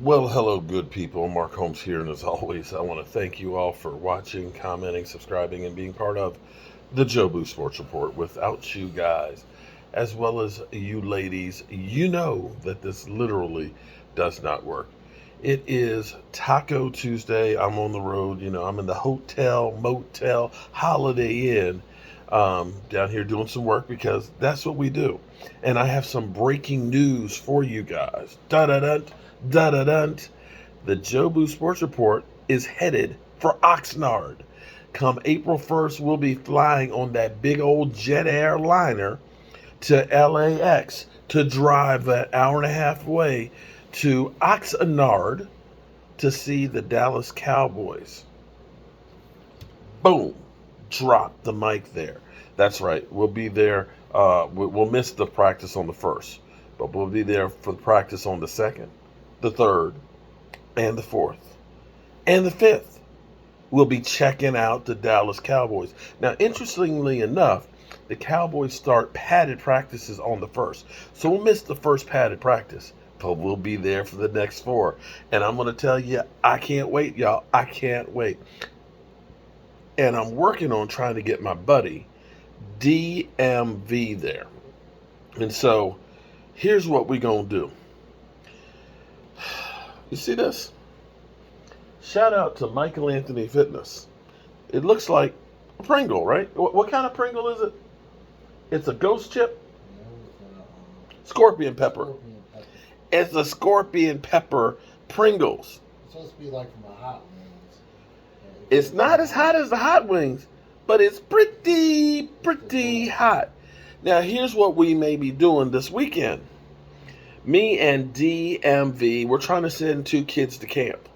Well, hello, good people. Mark Holmes here, and as always, I want to thank you all for watching, commenting, subscribing, and being part of the Jobu Sports Report. Without you guys, as well as you ladies, you know that this literally does not work. It is Taco Tuesday. I'm on the road. I'm in the hotel, motel, Holiday Inn down here doing some work because that's what we do. And I have some breaking news for you guys. Da da da da da da. The Jobu Sports Report is headed for Oxnard. Come April 1st, we'll be flying on that big old jet airliner to LAX to drive that hour and a half way to Oxnard to see the Dallas Cowboys. Boom. Drop the mic there. That's right. We'll be there. We'll miss the practice on the first, but we'll be there for the practice on the second, the third, and the fourth, and the fifth. We'll be checking out the Dallas Cowboys. Now, interestingly enough, the Cowboys start padded practices on the first. So we'll miss the first padded practice, but we'll be there for the next four. And I'm going to tell you, I can't wait, y'all. I can't wait. And I'm working on trying to get my buddy DMV there. And so here's what we're going to do. You see this? Shout out to Michael Anthony Fitness. It looks like a Pringle, right? What kind of Pringle is it? It's a ghost chip? Scorpion pepper. It's a scorpion pepper Pringles. It's supposed to be like from the Hot Wings. It's not as hot as the Hot Wings, but it's pretty hot. Now, here's what we may be doing this weekend. Me and DMV, we're trying to send two kids to camp.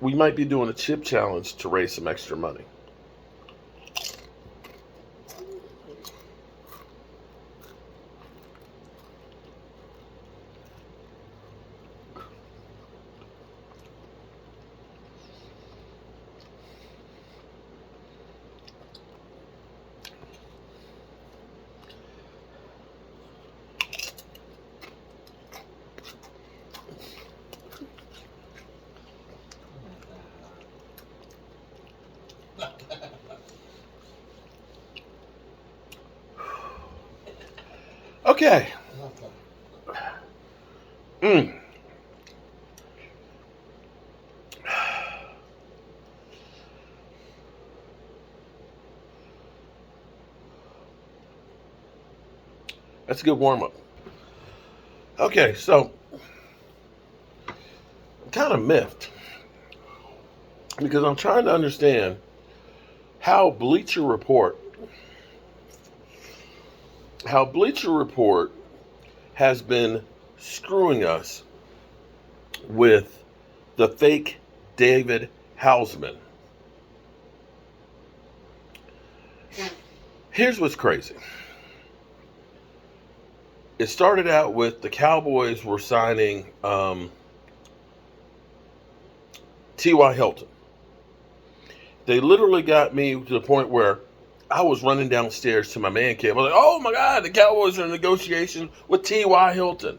We might be doing a chip challenge to raise some extra money. Okay. That's a good warm up. Okay, so I'm kind of miffed because I'm trying to understand how Bleacher Report has been screwing us with the fake David Hausman. Here's what's crazy. It started out with the Cowboys were signing T.Y. Hilton. They literally got me to the point where I was running downstairs to my man cave. I was like, oh my God, the Cowboys are in negotiations with T.Y. Hilton.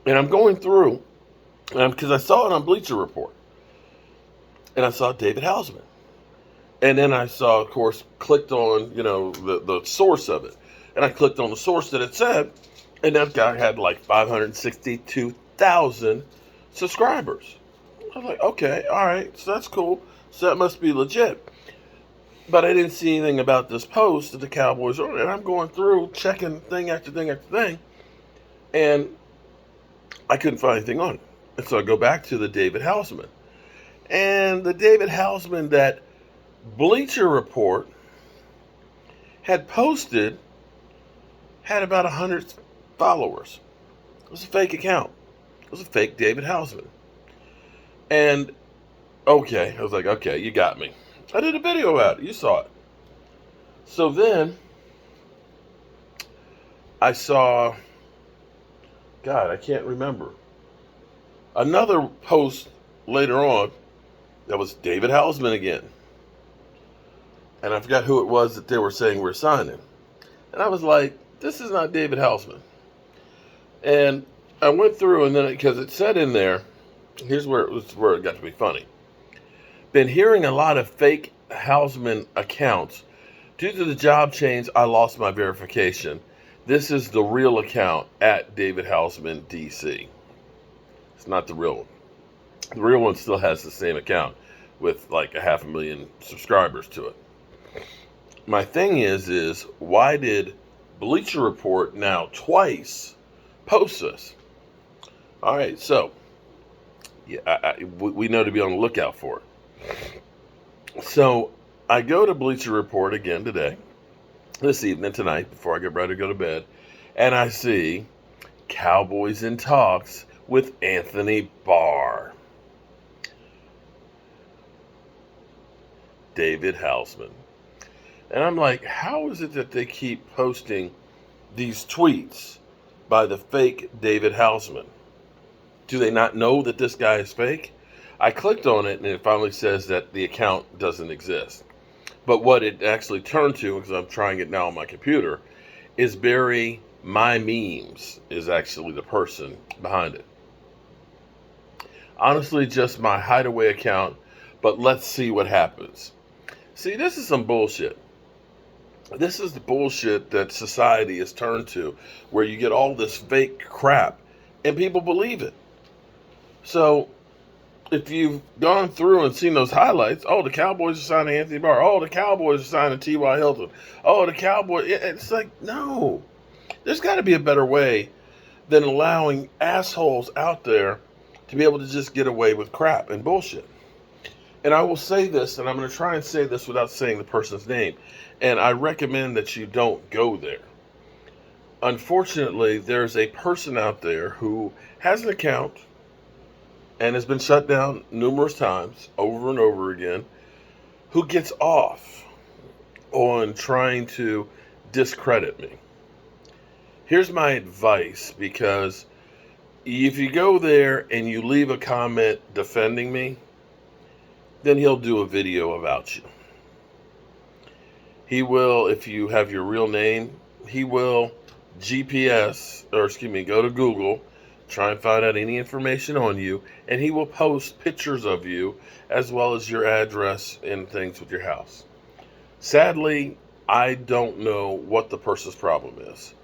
And I'm going through, because I saw it on Bleacher Report. And I saw David Hausman. And then I saw, of course, clicked on, the source of it. And I clicked on the source that it said, and that guy had like 562,000 subscribers. I was like, okay, all right, so that's cool. So that must be legit. But I didn't see anything about this post that the Cowboys are, and I'm going through checking thing after thing after thing, and I couldn't find anything on it. And so I go back to the David Hausman. And the David Hausman that Bleacher Report had posted had about 100 followers. It was a fake account. It was a fake David Hausman. And, okay, I was like, okay, you got me. I did a video about it. You saw it. So then, I saw, God, I can't remember, another post later on that was David Hausman again. And I forgot who it was that they were saying we're signing. And I was like, this is not David Hausman. And I went through and then because it said in there, here's where it got to be funny. Been hearing a lot of fake Hausman accounts. Due to the job change, I lost my verification. This is the real account at David Hausman DC. It's not the real one. The real one still has the same account with like 500,000 subscribers to it. My thing is why did Bleacher Report now twice post this? All right, so yeah, we know to be on the lookout for it. So I go to Bleacher Report again today, this evening, tonight, before I get ready to go to bed, and I see Cowboys in talks with Anthony Barr. David Hausman. And I'm like, how is it that they keep posting these tweets by the fake David Hausman? Do they not know that this guy is fake? I clicked on it and it finally says that the account doesn't exist. But what it actually turned to, because I'm trying it now on my computer, is Barry My Memes is actually the person behind it. Honestly, just my hideaway account, but let's see what happens. See, this is some bullshit. This is the bullshit that society has turned to, where you get all this fake crap and people believe it. So if you've gone through and seen those highlights, oh, the Cowboys are signing Anthony Barr. Oh, the Cowboys are signing T.Y. Hilton. Oh, the Cowboys. It's like, no. There's got to be a better way than allowing assholes out there to be able to just get away with crap and bullshit. And I will say this, and I'm going to try and say this without saying the person's name, and I recommend that you don't go there. Unfortunately, there's a person out there who has an account and has been shut down numerous times, over and over again, who gets off on trying to discredit me. Here's my advice, because if you go there and you leave a comment defending me, then he'll do a video about you. He will, if you have your real name, he will go to Google, try and find out any information on you, and he will post pictures of you as well as your address and things with your house. Sadly, I don't know what the person's problem is.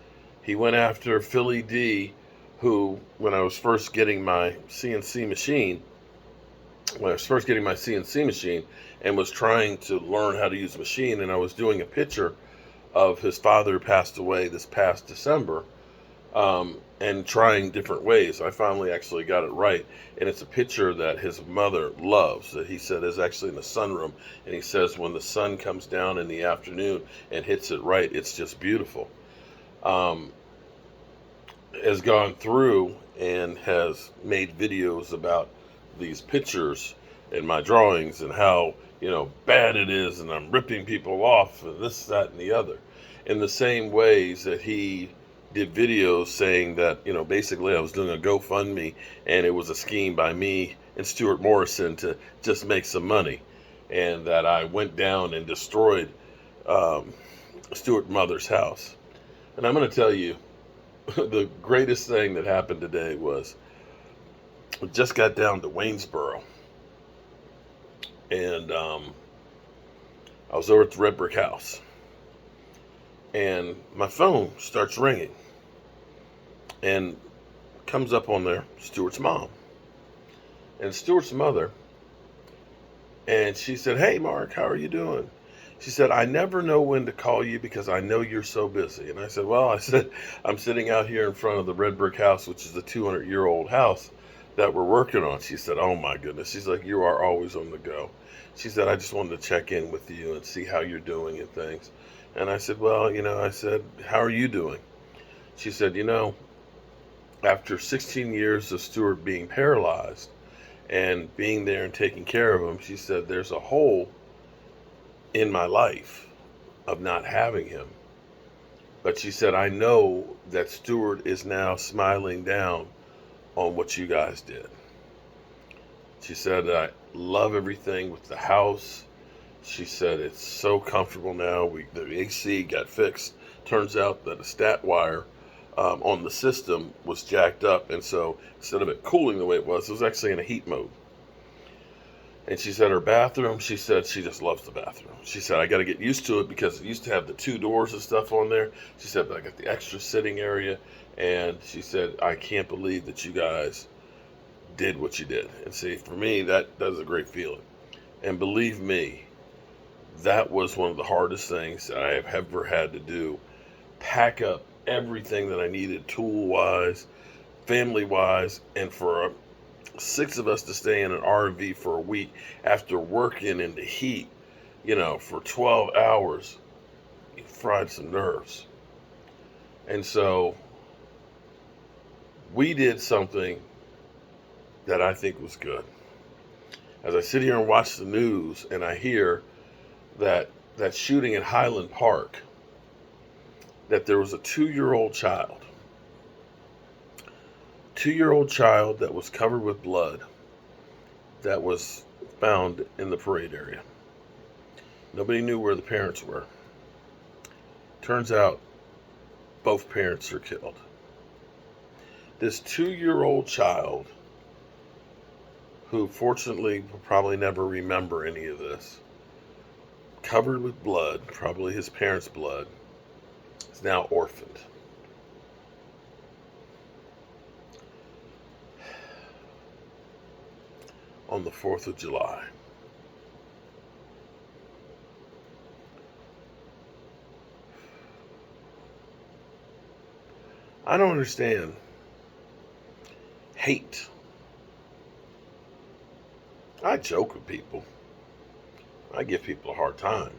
He went after Philly D, who, when I was first getting my CNC machine, and was trying to learn how to use the machine, and I was doing a picture of his father who passed away this past December, and trying different ways. I finally actually got it right, and it's a picture that his mother loves, that he said is actually in the sunroom, and he says when the sun comes down in the afternoon and hits it right, it's just beautiful. Has gone through and has made videos about these pictures and my drawings and how, bad it is, and I'm ripping people off and this, that, and the other. In the same ways that he did videos saying that, basically I was doing a GoFundMe and it was a scheme by me and Stuart Morrison to just make some money, and that I went down and destroyed Stuart's mother's house. And I'm going to tell you, the greatest thing that happened today was I just got down to Waynesboro, and I was over at the Red Brick House, and my phone starts ringing, and comes up on there, Stuart's mom, and Stuart's mother, and she said, "Hey, Mark, how are you doing?" She said, "I never know when to call you because I know you're so busy." And I said, "I'm sitting out here in front of the Red Brick House, which is a 200-year-old house that we're working on." She said, "Oh my goodness." She's like, "You are always on the go." She said, "I just wanted to check in with you and see how you're doing and things." And I said, "Well, how are you doing?" She said, after 16 years of Stuart being paralyzed and being there and taking care of him, she said, there's a hole in my life of not having him. But she said, I know that Stuart is now smiling down on what you guys did. She said, I love everything with the house. She said, it's so comfortable now. The AC got fixed. Turns out that a stat wire on the system was jacked up, and so instead of it cooling the way it was actually in a heat mode. And she said her bathroom, she said she just loves the bathroom. She said, I got to get used to it because it used to have the 2 doors and stuff on there. She said, but I got the extra sitting area. And she said, I can't believe that you guys did what you did. And see, for me, that is a great feeling. And believe me, that was one of the hardest things that I have ever had to do. Pack up everything that I needed, tool-wise, family-wise, and for 6 of us to stay in an RV for a week after working in the heat, for 12 hours, it fried some nerves. And so we did something that I think was good. As I sit here and watch the news and I hear that shooting at Highland Park, that there was a 2-year-old child that was covered with blood that was found in the parade area. Nobody knew where the parents were. Turns out both parents are killed. This 2-year-old child, who fortunately will probably never remember any of this, covered with blood, probably his parents' blood, is now orphaned. On the 4th of July. I don't understand hate. I joke with people. I give people a hard time.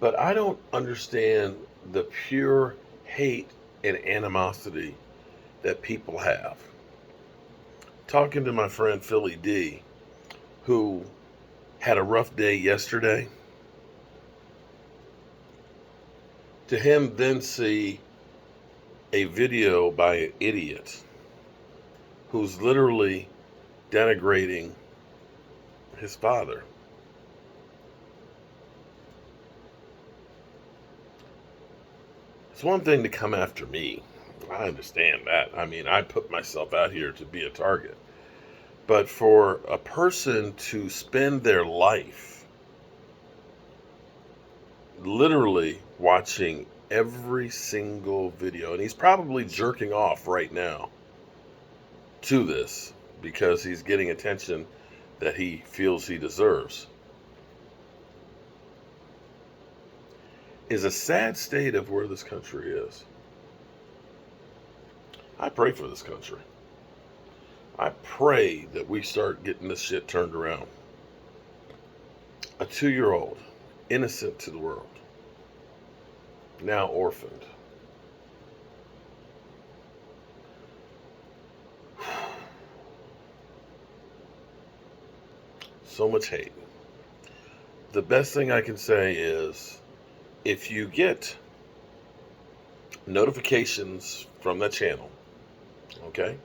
But I don't understand the pure hate and animosity that people have. Talking to my friend Philly D, who had a rough day yesterday, to him then see a video by an idiot who's literally denigrating his father. It's one thing to come after me. I understand that. I mean, I put myself out here to be a target. But for a person to spend their life literally watching every single video, and he's probably jerking off right now to this because he's getting attention that he feels he deserves, is a sad state of where this country is. I pray for this country. I pray that we start getting this shit turned around. A 2-year-old, innocent to the world, now orphaned. So much hate. The best thing I can say is, if you get notifications from that channel, okay?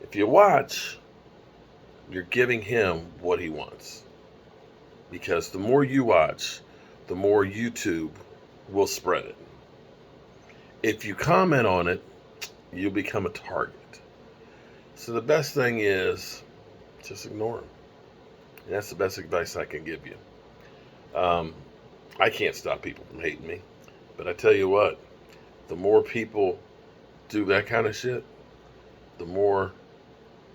If you watch, you're giving him what he wants. Because the more you watch, the more YouTube will spread it. If you comment on it, you'll become a target. So the best thing is just ignore him. And that's the best advice I can give you. I can't stop people from hating me. But I tell you what, the more people do that kind of shit, the more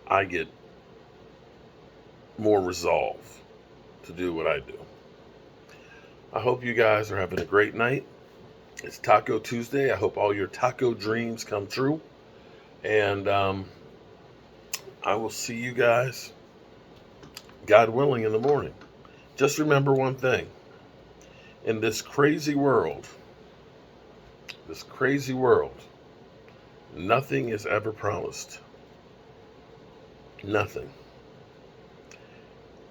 I get more resolve to do what I do. I hope you guys are having a great night. It's Taco Tuesday. I hope all your taco dreams come true. And I will see you guys, God willing, in the morning. Just remember one thing. In this crazy world, nothing is ever promised. Nothing.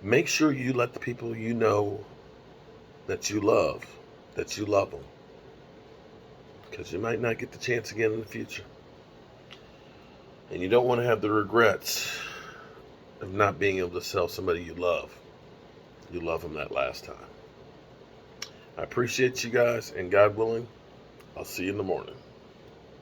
Make sure you let the people you know that you love them. Because you might not get the chance again in the future. And you don't want to have the regrets of not being able to tell somebody you love them that last time. I appreciate you guys, and God willing, I'll see you in the morning.